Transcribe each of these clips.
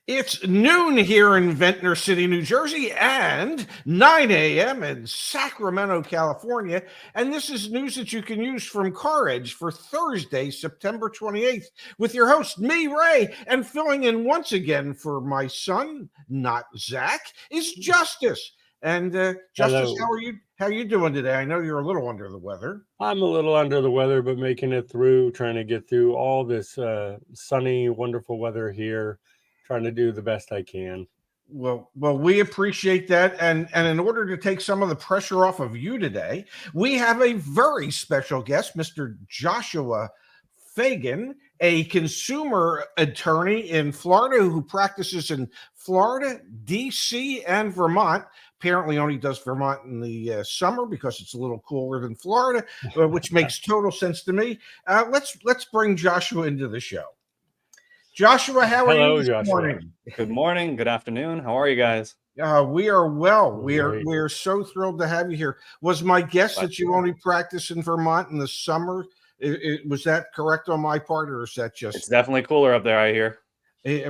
It's noon here in Ventnor City, New Jersey, and 9 a.m. in Sacramento, California. And this is news that you can use from CarEdge for Thursday, September 28th, with your host, me, Ray, and filling in once again for my son, not Zach, is Justise. And Justise, Hello. how are you doing today? I know you're a little under the weather. I'm a little under the weather, but making it through, trying to get through all this sunny, wonderful weather here, trying to do the best I can. Well, we appreciate that, and in order to take some of the pressure off of you today, we have a very special guest, Mr. Joshua Feygin, a consumer attorney in Florida who practices in Florida, D.C., and Vermont. Apparently, only does Vermont in the summer because it's a little cooler than Florida, which makes total sense to me. Let's bring Joshua into the show. Joshua, how are you this morning? Good morning. Good afternoon. How are you guys? We are well. We Great. are so thrilled to have you here. Was my guess that you only practice in Vermont in the summer? Was that correct on my part, or is that just? It's definitely cooler up there, I hear.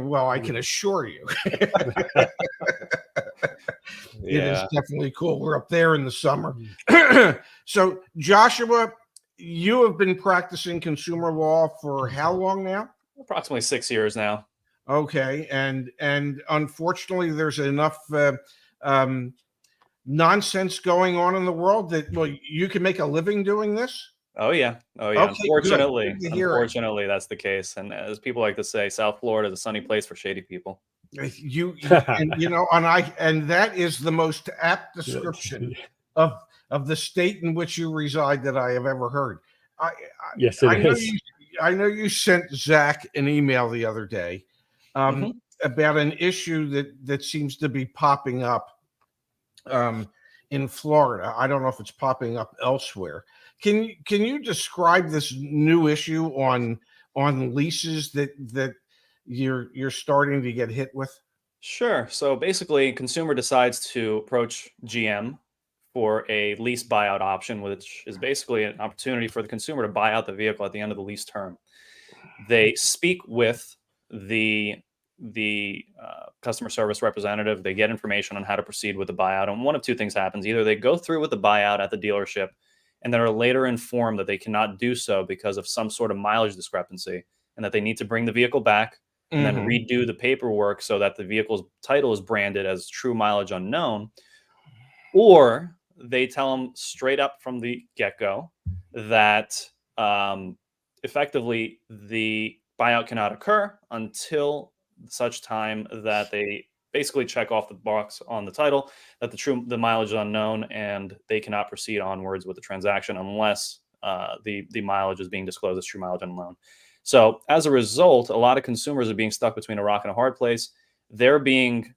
Well, I can assure you, it is definitely cooler up there in the summer. So, Joshua, you have been practicing consumer law for how long now? Approximately 6 years now. Okay, and unfortunately, there's enough nonsense going on in the world that you can make a living doing this. Oh yeah. Okay, unfortunately, good. That's the case. And as people like to say, South Florida is a sunny place for shady people. And that is the most apt description of the state in which you reside that I have ever heard. Yes, it is. I know you sent Zach an email the other day about an issue that seems to be popping up in Florida. I don't know if it's popping up elsewhere. Can you describe this new issue on leases that you're starting to get hit with? Sure. So basically, a consumer decides to approach GM for a lease buyout option, which is basically an opportunity for the consumer to buy out the vehicle at the end of the lease term. They speak with the customer service representative. They get information on how to proceed with the buyout. And one of two things happens. Either they go through with the buyout at the dealership and then are later informed that they cannot do so because of some sort of mileage discrepancy and that they need to bring the vehicle back and then redo the paperwork so that the vehicle's title is branded as true mileage unknown. Or they tell them straight up from the get-go that effectively the buyout cannot occur until such time that they basically check off the box on the title that the mileage is unknown, and they cannot proceed onwards with the transaction unless the mileage is being disclosed as true mileage unknown. So as a result, a lot of consumers are being stuck between a rock and a hard place. They're being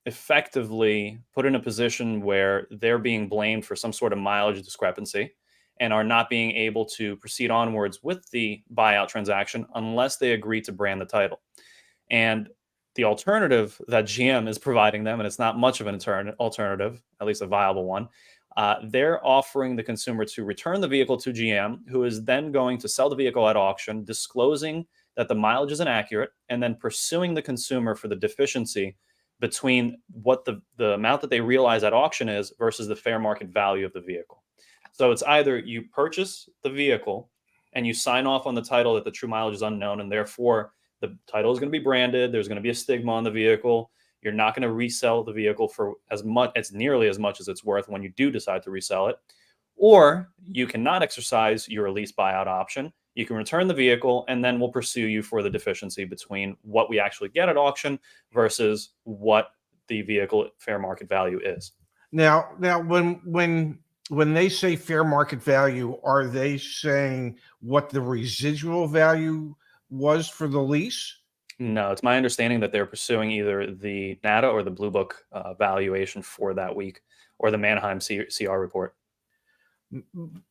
effectively put in a position where they're being blamed for some sort of mileage discrepancy and are not being able to proceed onwards with the buyout transaction unless they agree to brand the title. And the alternative that GM is providing them, and it's not much of an alternative, at least a viable one, they're offering the consumer to return the vehicle to GM, who is then going to sell the vehicle at auction, disclosing that the mileage is inaccurate, and then pursuing the consumer for the deficiency between what the amount that they realize at auction is versus the fair market value of the vehicle. So it's either you purchase the vehicle and you sign off on the title that the true mileage is unknown, and therefore the title is going to be branded. There's going to be a stigma on the vehicle. You're not going to resell the vehicle for nearly as much as it's worth when you do decide to resell it. Or you cannot exercise your lease buyout option. You can return the vehicle, and then we'll pursue you for the deficiency between what we actually get at auction versus what the vehicle fair market value is. Now, when they say fair market value, are they saying what the residual value was for the lease? No, it's my understanding that they're pursuing either the NADA or the Blue Book valuation for that week, or the Manheim CR report.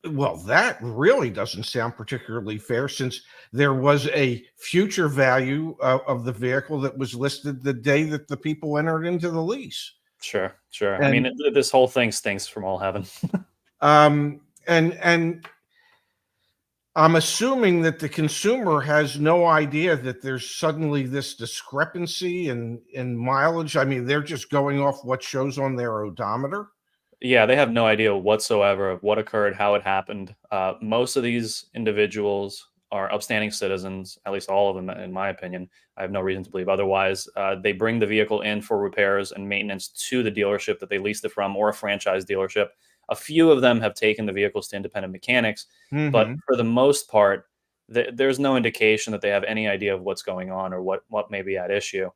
Well, that really doesn't sound particularly fair, since there was a future value of the vehicle that was listed the day that the people entered into the lease. Sure. I mean, this whole thing stinks from all heaven. And I'm assuming that the consumer has no idea that there's suddenly this discrepancy in mileage. I mean, they're just going off what shows on their odometer. Yeah, they have no idea whatsoever of what occurred, how it happened. Most of these individuals are upstanding citizens, at least all of them, in my opinion. I have no reason to believe otherwise. They bring the vehicle in for repairs and maintenance to the dealership that they leased it from, or a franchise dealership. A few of them have taken the vehicles to independent mechanics, but Hmm. for the most part, there's no indication that they have any idea of what's going on or what may be at issue.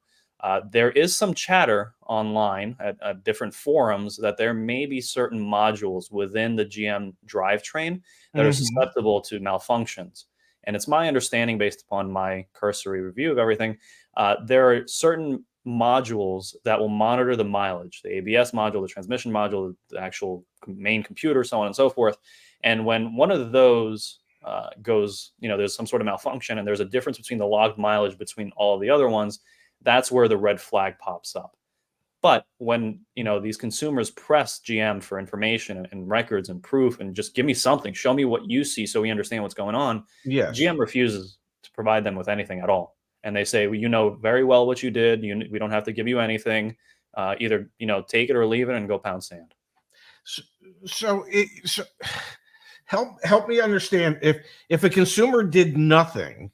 There is some chatter online at different forums that there may be certain modules within the GM drivetrain that are Hmm. susceptible to malfunctions. And it's my understanding, based upon my cursory review of everything, there are certain modules that will monitor the mileage, the ABS module, the transmission module, the actual main computer, so on and so forth. And when one of those goes, there's some sort of malfunction and there's a difference between the logged mileage between all of the other ones, that's where the red flag pops up. But when these consumers press GM for information and records and proof and just give me something, show me what you see so we understand what's going on, Yes. GM refuses to provide them with anything at all. And they say, well, you know very well what you did. We don't have to give you anything. Either take it or leave it and go pound sand. So, so help me understand, if a consumer did nothing,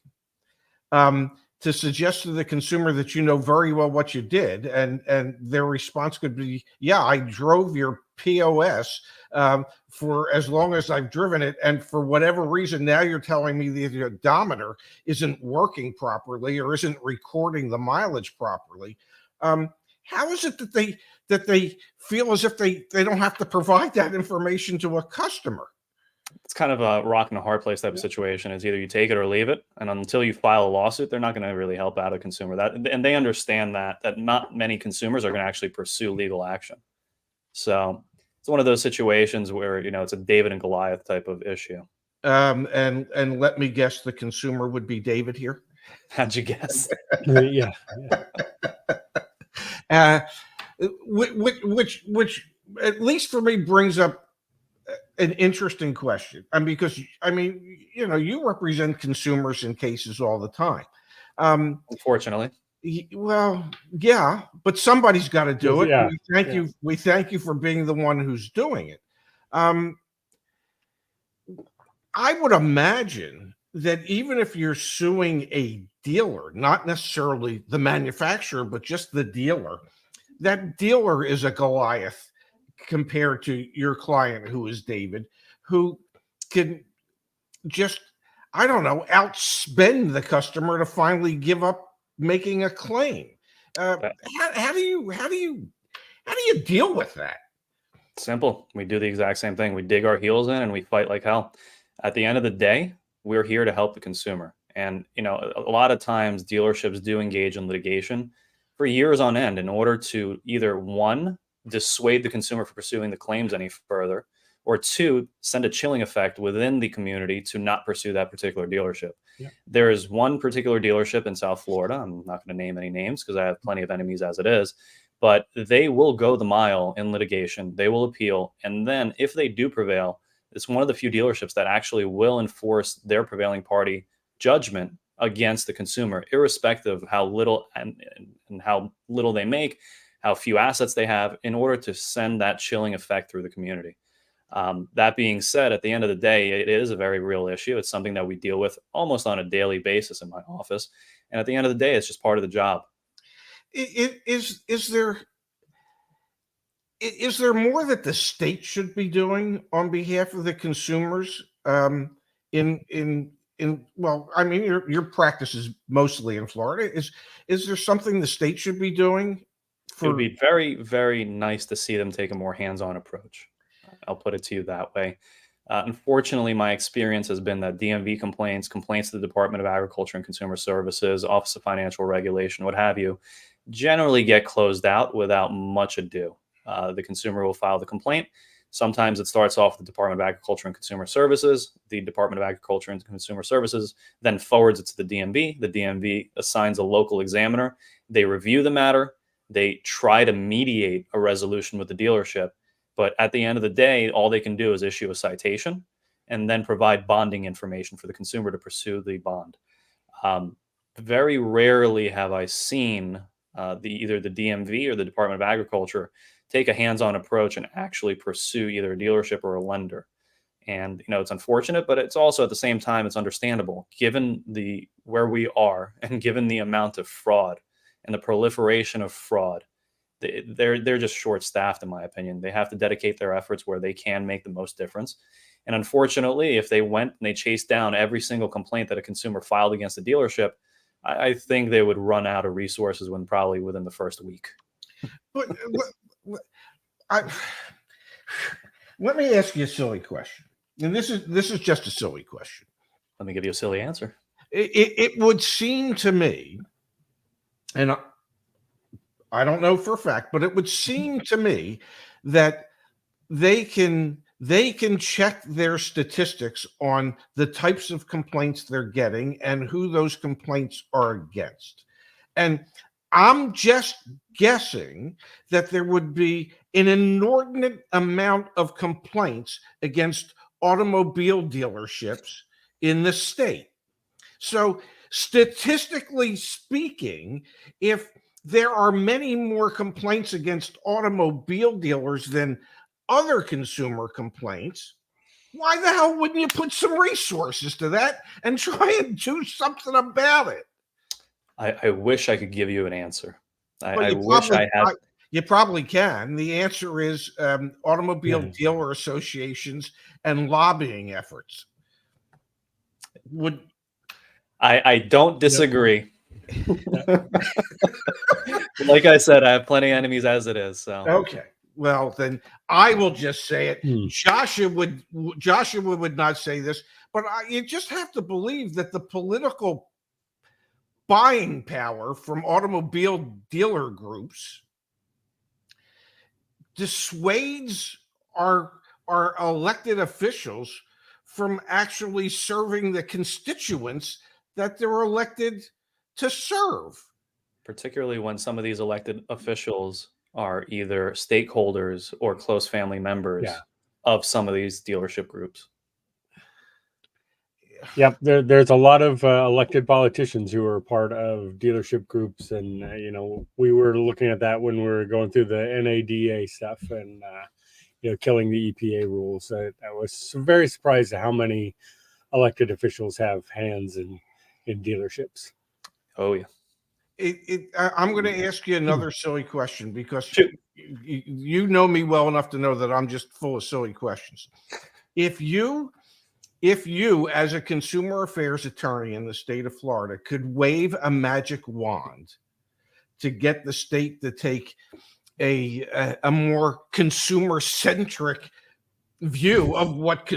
to suggest to the consumer that you know very well what you did, and their response could be, yeah, I drove your POS for as long as I've driven it, and for whatever reason now you're telling me the odometer isn't working properly or isn't recording the mileage properly. How is it that they feel as if they don't have to provide that information to a customer? It's kind of a rock and a hard place type of Yeah. situation. Is either you take it or leave it, and until you file a lawsuit, they're not going to really help out a consumer. And they understand that not many consumers are going to actually pursue legal action. So it's one of those situations where it's a David and Goliath type of issue. And let me guess, the consumer would be David here. How'd you guess? Yeah. uh, which at least for me brings up an interesting question. I mean, because you represent consumers in cases all the time. Unfortunately, Well, yeah, but somebody's got to do it. Yeah. We thank Yeah. you. We thank you for being the one who's doing it. Um, I would imagine that even if you're suing a dealer, not necessarily the manufacturer, but just the dealer, that dealer is a Goliath compared to your client, who is David, who can just, I don't know, outspend the customer to finally give up making a claim. Uh, but how do you deal with that? simple. We do the exact same thing. We dig our heels in and we fight like hell. At the end of the day, we're here to help the consumer. And a lot of times dealerships do engage in litigation for years on end in order to either, one, dissuade the consumer from pursuing the claims any further, or two, send a chilling effect within the community to not pursue that particular dealership. Yeah. There is one particular dealership in South Florida. I'm not going to name any names because I have plenty of enemies as it is, but they will go the mile in litigation. They will appeal. And then if they do prevail, it's one of the few dealerships that actually will enforce their prevailing party judgment against the consumer, irrespective of how little and how little they make, how few assets they have, in order to send that chilling effect through the community. That being said, at the end of the day, it is a very real issue. It's something that we deal with almost on a daily basis in my office. And at the end of the day, it's just part of the job. Is there more that the state should be doing on behalf of the consumers? Well, I mean, your practice is mostly in Florida. Is there something the state should be doing It would for? be very, very nice to see them take a more hands-on approach. I'll put it to you that way. Unfortunately, my experience has been that DMV complaints to the Department of Agriculture and Consumer Services, Office of Financial Regulation, what have you, generally get closed out without much ado. The consumer will file the complaint. Sometimes it starts off with the Department of Agriculture and Consumer Services. The Department of Agriculture and Consumer Services then forwards it to the DMV. The DMV assigns a local examiner. They review the matter. They try to mediate a resolution with the dealership. But at the end of the day, all they can do is issue a citation. and then provide bonding information for the consumer to pursue the bond. Very rarely have I seen either the DMV or the Department of Agriculture take a hands-on approach and actually pursue either a dealership or a lender. And it's unfortunate, but it's also at the same time it's understandable given where we are and given the amount of fraud and the proliferation of fraud. They're just short-staffed, in my opinion. They have to dedicate their efforts where they can make the most difference. And unfortunately, if they went and they chased down every single complaint that a consumer filed against a dealership, I think they would run out of resources probably within the first week. But let me ask you a silly question, and this is just a silly question. Let me give you a silly answer. It would seem to me, and I don't know for a fact, but it would seem to me that they can check their statistics on the types of complaints they're getting and who those complaints are against. And I'm just guessing that there would be an inordinate amount of complaints against automobile dealerships in the state. So statistically speaking, if there are many more complaints against automobile dealers than other consumer complaints, why the hell wouldn't you put some resources to that and try and do something about it? I wish I could give you an answer. Well, I wish I had. You probably can. The answer is automobile dealer associations and lobbying efforts. I don't disagree. Like I said, I have plenty of enemies as it is. So okay. Well, then I will just say it. Joshua would not say this, but you just have to believe that the political buying power from automobile dealer groups dissuades our elected officials from actually serving the constituents that they're elected to serve. Particularly when some of these elected officials are either stakeholders or close family members of some of these dealership groups. Yep, there's a lot of elected politicians who are part of dealership groups, and we were looking at that when we were going through the NADA stuff and killing the EPA rules. I was very surprised at how many elected officials have hands in dealerships. Oh yeah. I'm going to ask you another silly question because you know me well enough to know that I'm just full of silly questions. If you, as a consumer affairs attorney in the state of Florida, could wave a magic wand to get the state to take a more consumer-centric view of what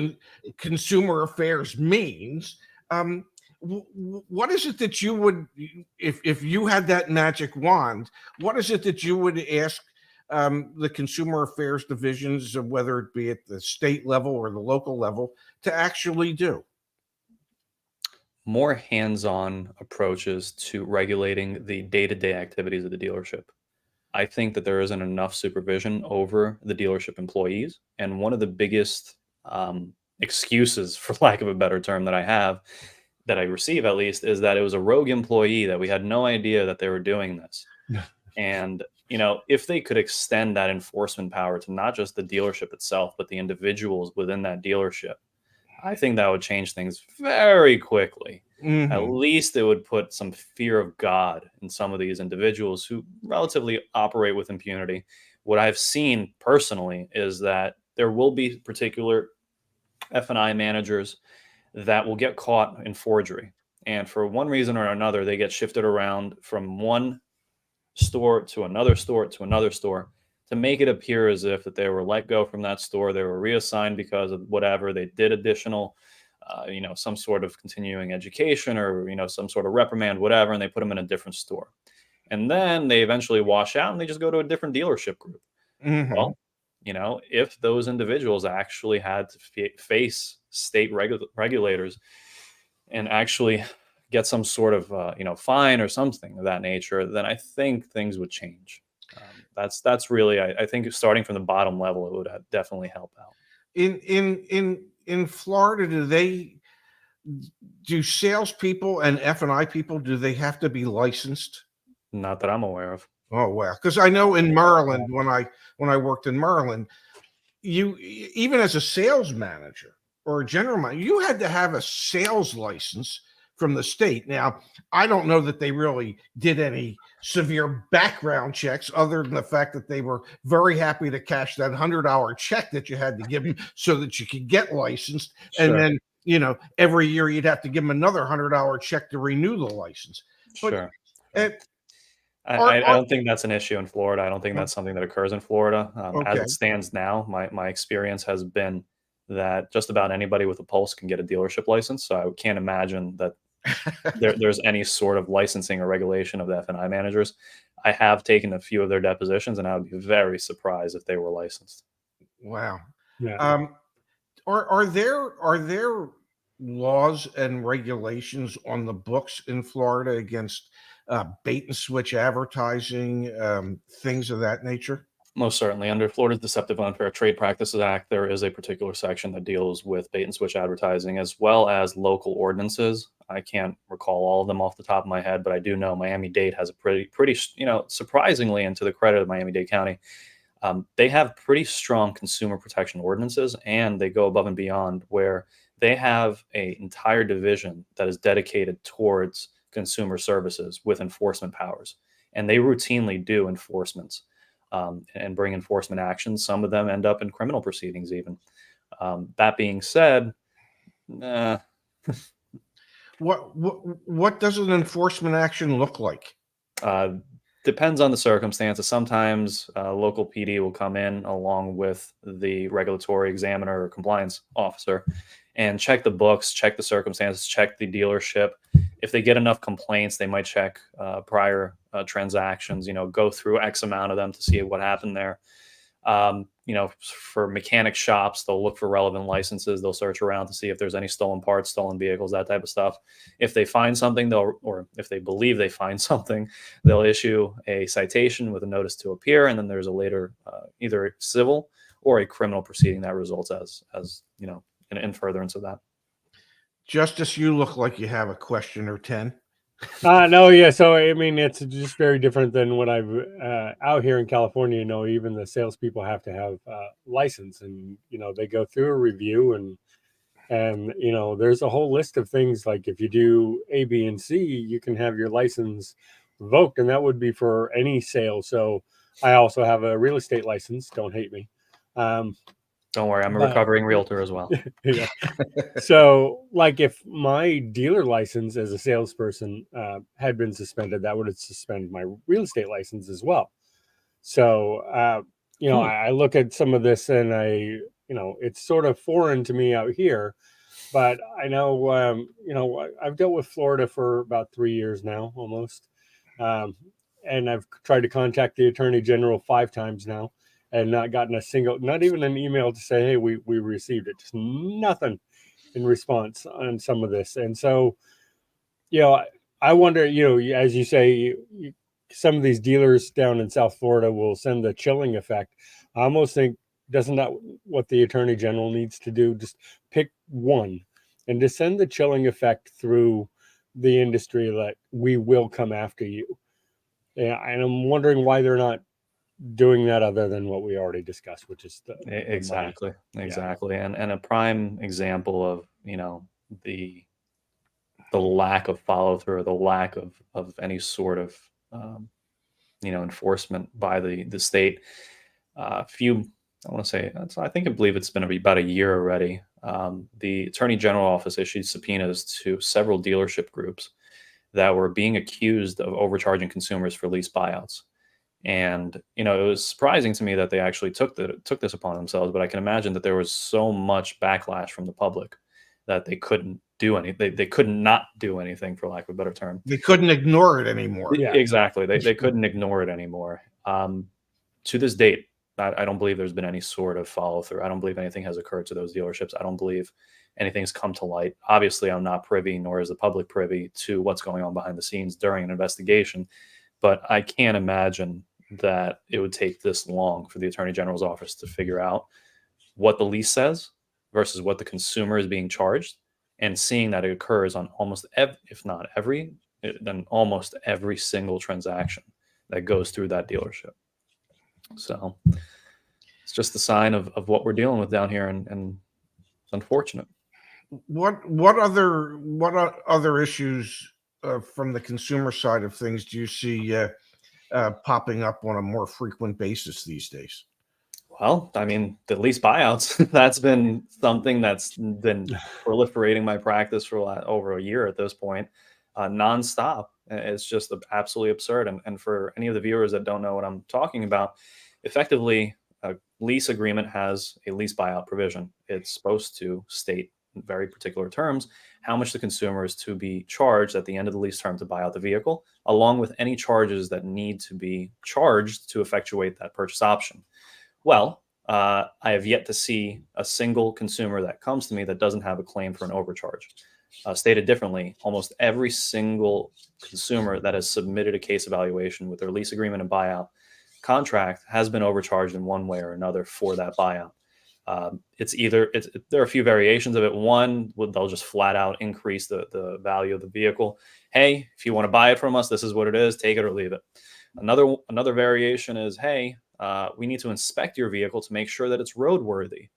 consumer affairs means, what is it that you would, if you had that magic wand, what is it that you would ask the consumer affairs divisions, of whether it be at the state level or the local level, to actually do? More hands-on approaches to regulating the day-to-day activities of the dealership. I think that there isn't enough supervision over the dealership employees. And one of the biggest excuses, for lack of a better term, that I receive at least, is that it was a rogue employee that we had no idea that they were doing this. And, if they could extend that enforcement power to not just the dealership itself, but the individuals within that dealership, I think that would change things very quickly. Mm-hmm. At least it would put some fear of God in some of these individuals who relatively operate with impunity. What I've seen personally is that there will be particular F&I managers that will get caught in forgery. And for one reason or another, they get shifted around from one store to another store to another store to make it appear as if that they were let go from that store. They were reassigned because of whatever. They did additional, some sort of continuing education or, some sort of reprimand, whatever, and they put them in a different store. And then they eventually wash out and they just go to a different dealership group. Mm-hmm. Well, if those individuals actually had to face state regulators and actually get some sort of, fine or something of that nature, then I think things would change. That's really, I think starting from the bottom level, it would definitely help out. In in Florida, do salespeople and F&I people, do they have to be licensed? Not that I'm aware of. Oh, wow. Because I know in Maryland, when I worked in Maryland, you, even as a sales manager or a general manager, you had to have a sales license from the state. Now, I don't know that they really did any severe background checks other than the fact that they were very happy to cash that $100 check that you had to give them so that you could get licensed. Sure. And then, every year you'd have to give them another $100 check to renew the license. But Sure. it, I don't think that's an issue in Florida. I don't think that's something that occurs in Florida. As Okay. it stands now, my experience has been that just about anybody with a pulse can get a dealership license. So I can't imagine that there's any sort of licensing or regulation of the F&I managers. I have taken a few of their depositions, and I would be very surprised if they were licensed. wow. Yeah. Are there laws and regulations on the books in Florida against bait and switch advertising, things of that nature? Most certainly. Under Florida's Deceptive and Unfair Trade Practices Act, there is a particular section that deals with bait and switch advertising, as well as local ordinances. I can't recall all of them off the top of my head, but I do know Miami-Dade has a pretty, surprisingly, and to the credit of Miami-Dade County, they have pretty strong consumer protection ordinances, and they go above and beyond where they have an entire division that is dedicated towards consumer services with enforcement powers. And they routinely do enforcements and bring enforcement actions. Some of them end up in criminal proceedings even. That being said, What does an enforcement action look like? depends on the circumstances. Sometimes local PD will come in along with the regulatory examiner or compliance officer and check the books, check the circumstances, check the dealership. If they get enough complaints, they might check prior transactions, go through X amount of them to see what happened there. For mechanic shops, they'll look for relevant licenses. They'll search around to see if there's any stolen parts, stolen vehicles, that type of stuff. If they find something, or if they believe they find something, they'll issue a citation with a notice to appear. And then there's a later, either a civil or a criminal proceeding that results as in furtherance of that. Justice, you look like you have a question or 10. No, yeah. So I mean, it's just very different than what I've out here in California. Even the salespeople have to have license, and they go through a review, and there's a whole list of things like if you do A, B, and C, you can have your license revoked, and that would be for any sale. So I also have a real estate license. Don't hate me. Don't worry, I'm a recovering realtor as well. Yeah. So, like, if my dealer license as a salesperson had been suspended, that would have suspended my real estate license as well. So, I look at some of this and it's sort of foreign to me out here, but I know, I've dealt with Florida for about 3 years now, almost. And I've tried to contact the Attorney General 5 times now, and not gotten not even an email to say, hey, we received it. Just nothing in response on some of this. And so, I wonder, as you say, some of these dealers down in South Florida will send the chilling effect. I almost think, doesn't that what the Attorney General needs to do? Just pick one and to send the chilling effect through the industry that we will come after you. Yeah, and I'm wondering why they're not doing that other than what we already discussed, which is exactly. Yeah. And a prime example of the lack of follow through, the lack of any sort of enforcement by the state. I believe it's been about a year already. The Attorney General office issued subpoenas to several dealership groups that were being accused of overcharging consumers for lease buyouts. And it was surprising to me that they actually took this upon themselves. But I can imagine that there was so much backlash from the public that they couldn't do anything. They could not do anything, for lack of a better term. They couldn't ignore it anymore. Yeah. Exactly. They couldn't ignore it anymore. To this date, I don't believe there's been any sort of follow through. I don't believe anything has occurred to those dealerships. I don't believe anything's come to light. Obviously, I'm not privy, nor is the public privy to what's going on behind the scenes during an investigation. But I can't imagine that it would take this long for the Attorney General's office to figure out what the lease says versus what the consumer is being charged, and seeing that it occurs on almost if not every, then almost every single transaction that goes through that dealership. So it's just a sign of what we're dealing with down here, and it's unfortunate. What other issues from the consumer side of things do you see popping up on a more frequent basis these days? Well, I mean, the lease buyouts, that's been something that's been proliferating my practice for over a year at this point, nonstop. It's just absolutely absurd. And for any of the viewers that don't know what I'm talking about, effectively, a lease agreement has a lease buyout provision. It's supposed to state in very particular terms how much the consumer is to be charged at the end of the lease term to buy out the vehicle, along with any charges that need to be charged to effectuate that purchase option. Well, I have yet to see a single consumer that comes to me that doesn't have a claim for an overcharge. Stated differently, almost every single consumer that has submitted a case evaluation with their lease agreement and buyout contract has been overcharged in one way or another for that buyout. There are a few variations of it. One, they'll just flat out increase the value of the vehicle. Hey, if you want to buy it from us, this is what it is. Take it or leave it. Another variation is, hey, we need to inspect your vehicle to make sure that it's roadworthy.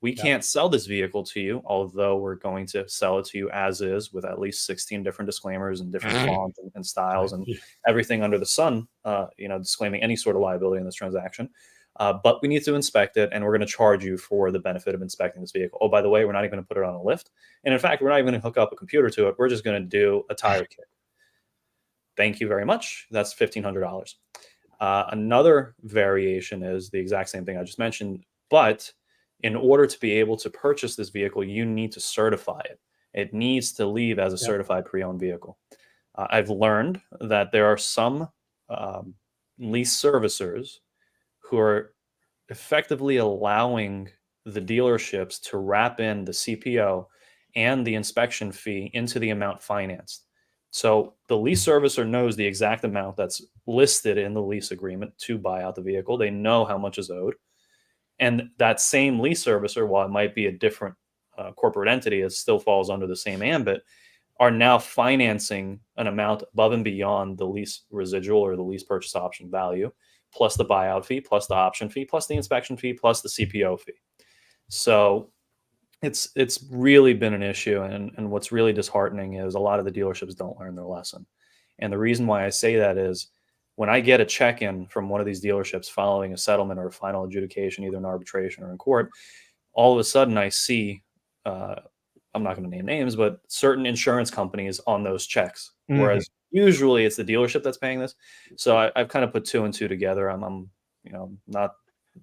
We can't sell this vehicle to you, although we're going to sell it to you as is with at least 16 different disclaimers and different fonts and styles and everything under the sun, disclaiming any sort of liability in this transaction. But we need to inspect it, and we're going to charge you for the benefit of inspecting this vehicle. Oh, by the way, we're not even going to put it on a lift. And in fact, we're not even going to hook up a computer to it. We're just going to do a tire kit. Thank you very much. That's $1,500. Another variation is the exact same thing I just mentioned, but in order to be able to purchase this vehicle, you need to certify it. It needs to leave as a certified pre-owned vehicle. I've learned that there are some lease servicers who are effectively allowing the dealerships to wrap in the CPO and the inspection fee into the amount financed. So the lease servicer knows the exact amount that's listed in the lease agreement to buy out the vehicle. They know how much is owed. And that same lease servicer, while it might be a different corporate entity, it still falls under the same ambit, are now financing an amount above and beyond the lease residual or the lease purchase option value, plus the buyout fee, plus the option fee, plus the inspection fee, plus the CPO fee. So it's really been an issue. And what's really disheartening is a lot of the dealerships don't learn their lesson. And the reason why I say that is when I get a check-in from one of these dealerships following a settlement or a final adjudication, either in arbitration or in court, all of a sudden I see, I'm not going to name names, but certain insurance companies on those checks, whereas usually it's the dealership that's paying this. So I've kind of put two and two together. I'm not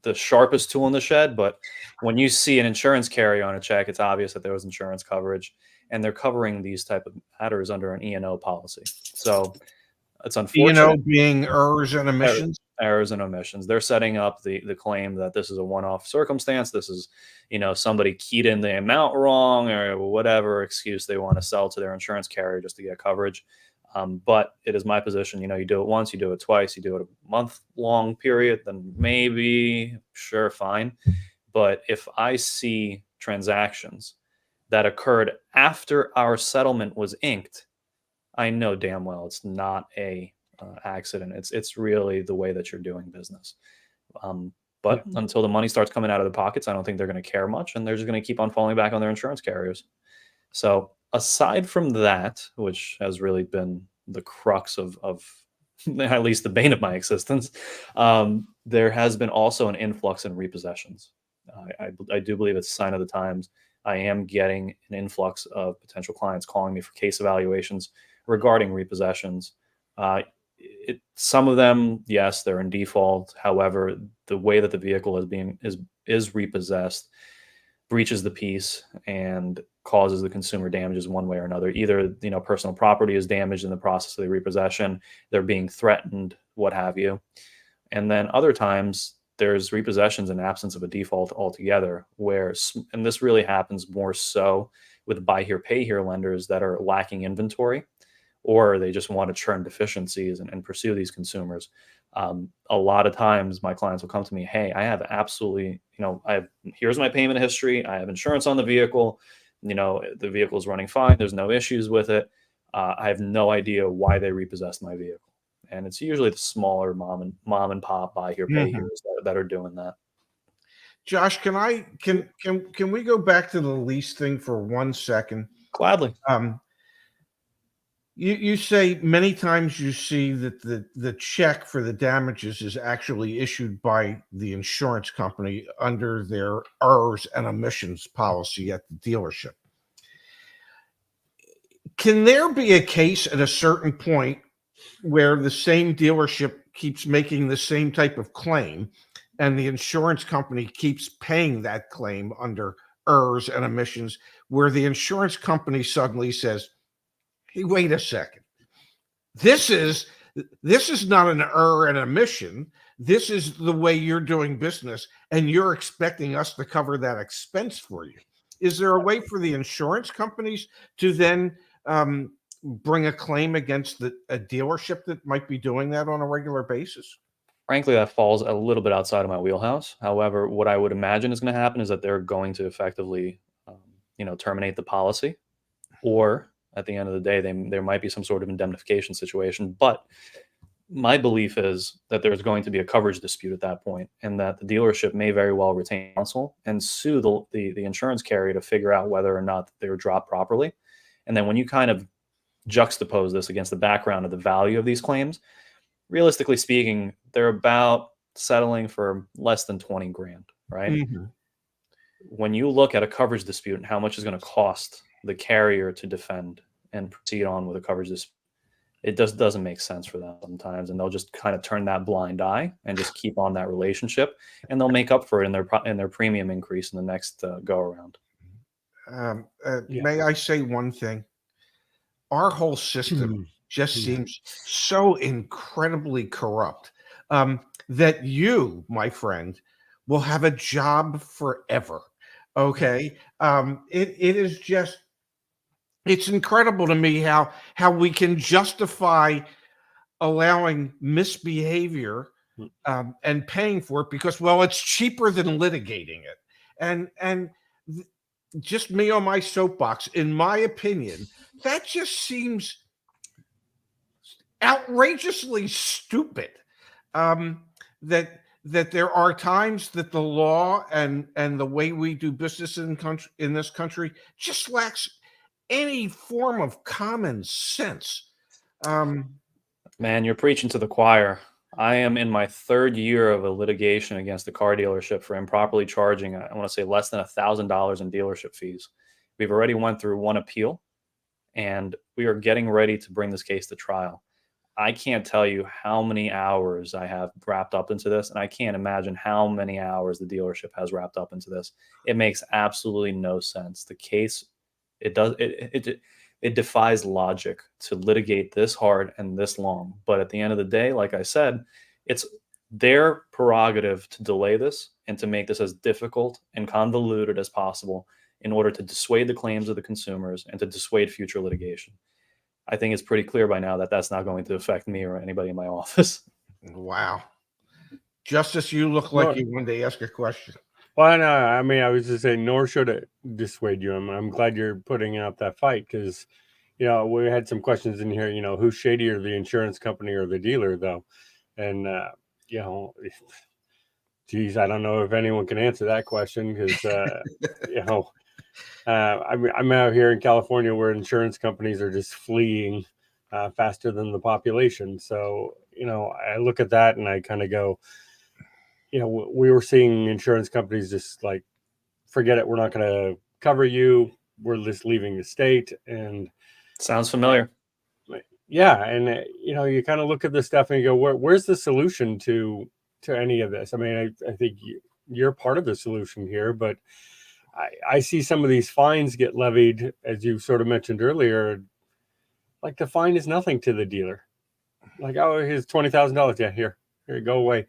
the sharpest tool in the shed, but when you see an insurance carrier on a check, it's obvious that there was insurance coverage, and they're covering these type of matters under an E&O policy. So it's unfortunate. E&O being errors and omissions. Errors and omissions. They're setting up the claim that this is a one-off circumstance. This is, somebody keyed in the amount wrong or whatever excuse they want to sell to their insurance carrier just to get coverage. But it is my position, you do it once, you do it twice, you do it a month-long period, then maybe, sure, fine. But if I see transactions that occurred after our settlement was inked, I know damn well it's not a accident. It's really the way that you're doing business. But until the money starts coming out of the pockets, I don't think they're going to care much, and they're just going to keep on falling back on their insurance carriers. So aside from that, which has really been the crux of at least the bane of my existence, there has been also an influx in repossessions. I do believe it's a sign of the times. I am getting an influx of potential clients calling me for case evaluations regarding repossessions. Some of them, yes, they're in default. However, the way that the vehicle is repossessed breaches the peace and causes the consumer damages one way or another. Either personal property is damaged in the process of the repossession, they're being threatened, what have you. And then other times there's repossessions in absence of a default altogether, and this really happens more so with buy here, pay here lenders that are lacking inventory, or they just want to churn deficiencies and pursue these consumers. A lot of times my clients will come to me, hey, I have absolutely, here's my payment history. I have insurance on the vehicle. The vehicle is running fine. There's no issues with it. I have no idea why they repossessed my vehicle. And it's usually the smaller mom and pop buy here, pay here's that are doing that. Josh, can we go back to the lease thing for 1 second? Gladly. You say many times you see that the check for the damages is actually issued by the insurance company under their errors and omissions policy at the dealership. Can there be a case at a certain point where the same dealership keeps making the same type of claim and the insurance company keeps paying that claim under errors and omissions, where the insurance company suddenly says, hey, wait a second. This is not an error and omission. This is the way you're doing business, and you're expecting us to cover that expense for you. Is there a way for the insurance companies to then bring a claim against a dealership that might be doing that on a regular basis? Frankly, that falls a little bit outside of my wheelhouse. However, what I would imagine is going to happen is that they're going to effectively, terminate the policy, or at the end of the day, there might be some sort of indemnification situation. But my belief is that there's going to be a coverage dispute at that point, and that the dealership may very well retain counsel and sue the insurance carrier to figure out whether or not they were dropped properly. And then when you kind of juxtapose this against the background of the value of these claims, realistically speaking, they're about settling for less than 20 grand, right? Mm-hmm. When you look at a coverage dispute and how much is going to cost the carrier to defend and proceed on with a coverage dispute, it just doesn't make sense for them sometimes, and they'll just kind of turn that blind eye and just keep on that relationship, and they'll make up for it in their premium increase in the next go around. May I say one thing? Our whole system just seems so incredibly corrupt that you, my friend, will have a job forever. Okay. It is just, it's incredible to me how we can justify allowing misbehavior and paying for it because, well, it's cheaper than litigating it. And just me on my soapbox, in my opinion, that just seems outrageously stupid. That there are times that the law and the way we do business in this country just lacks any form of common sense. Man, you're preaching to the choir. I am in my 3rd year of a litigation against a car dealership for improperly charging, I want to say, less than $1,000 in dealership fees. We've already went through one appeal, and we are getting ready to bring this case to trial. I can't tell you how many hours I have wrapped up into this, and I can't imagine how many hours the dealership has wrapped up into this. It makes absolutely no sense. The case, it defies logic to litigate this hard and this long. But at the end of the day, like I said, it's their prerogative to delay this and to make this as difficult and convoluted as possible in order to dissuade the claims of the consumers and to dissuade future litigation. I think it's pretty clear by now that that's not going to affect me or anybody in my office. Wow. Justice, you look like you wanted to ask a question. Well, no, I mean, I was just saying, nor should it dissuade you. I'm glad you're putting out that fight because, we had some questions in here, who's shadier, the insurance company or the dealer, though? And, geez, I don't know if anyone can answer that question because, I'm out here in California where insurance companies are just fleeing faster than the population. So, I look at that and I kind of go, we were seeing insurance companies just like, forget it. We're not going to cover you. We're just leaving the state. And sounds familiar. Yeah. And, you kind of look at this stuff and you go, where's the solution to any of this? I mean, I think you're part of the solution here, but I see some of these fines get levied, as you sort of mentioned earlier. Like the fine is nothing to the dealer. Like, oh, here's $20,000. Yeah, here, go away.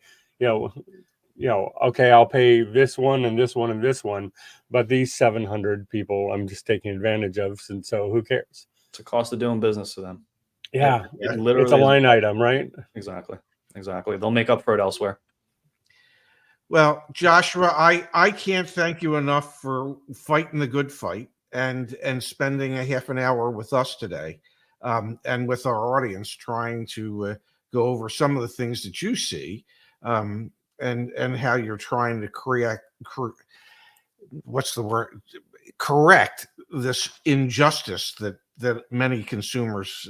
Okay, I'll pay this one and this one and this one, but these 700 people I'm just taking advantage of, and so who cares? It's a cost of doing business to them. Yeah, It it's literally a is- line item, right? Exactly. They'll make up for it elsewhere. Well, Joshua, I can't thank you enough for fighting the good fight and spending a half an hour with us today, and with our audience, trying to go over some of the things that you see, and how you're trying to what's the word? Correct this injustice that many consumers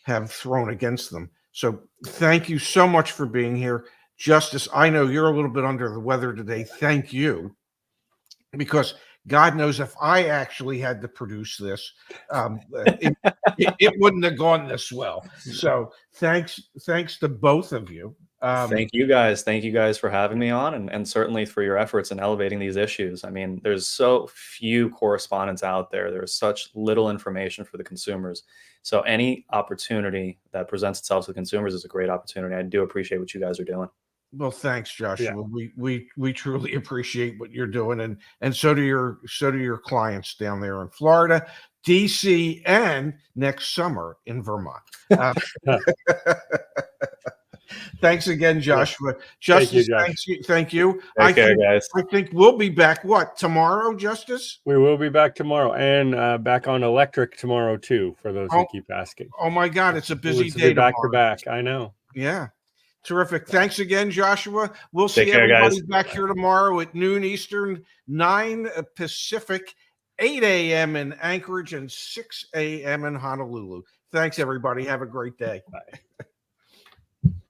have thrown against them. So thank you so much for being here. Justice, I know you're a little bit under the weather today. Thank you, because God knows if I actually had to produce this, it wouldn't have gone this well. So thanks to both of you. Thank you guys. Thank you guys for having me on, and certainly for your efforts in elevating these issues. I mean, there's so few correspondents out there. There's such little information for the consumers. So any opportunity that presents itself to the consumers is a great opportunity. I do appreciate what you guys are doing. Well, thanks, Joshua. Yeah. We truly appreciate what you're doing, and so do your clients down there in Florida, DC, and next summer in Vermont. Thanks again, Joshua. Justice, Josh. Thank you. Take care, guys. I think we'll be back. What, tomorrow, Justice? We will be back tomorrow, and back on electric tomorrow too. For those who keep asking. Oh my God, it's a busy It's day back tomorrow. to back. I know. Yeah. Terrific. Thanks again, Joshua. We'll Take see care, everybody guys. back here tomorrow at noon Eastern, 9 Pacific, 8 a.m. in Anchorage, and 6 a.m. in Honolulu. Thanks, everybody. Have a great day. Bye.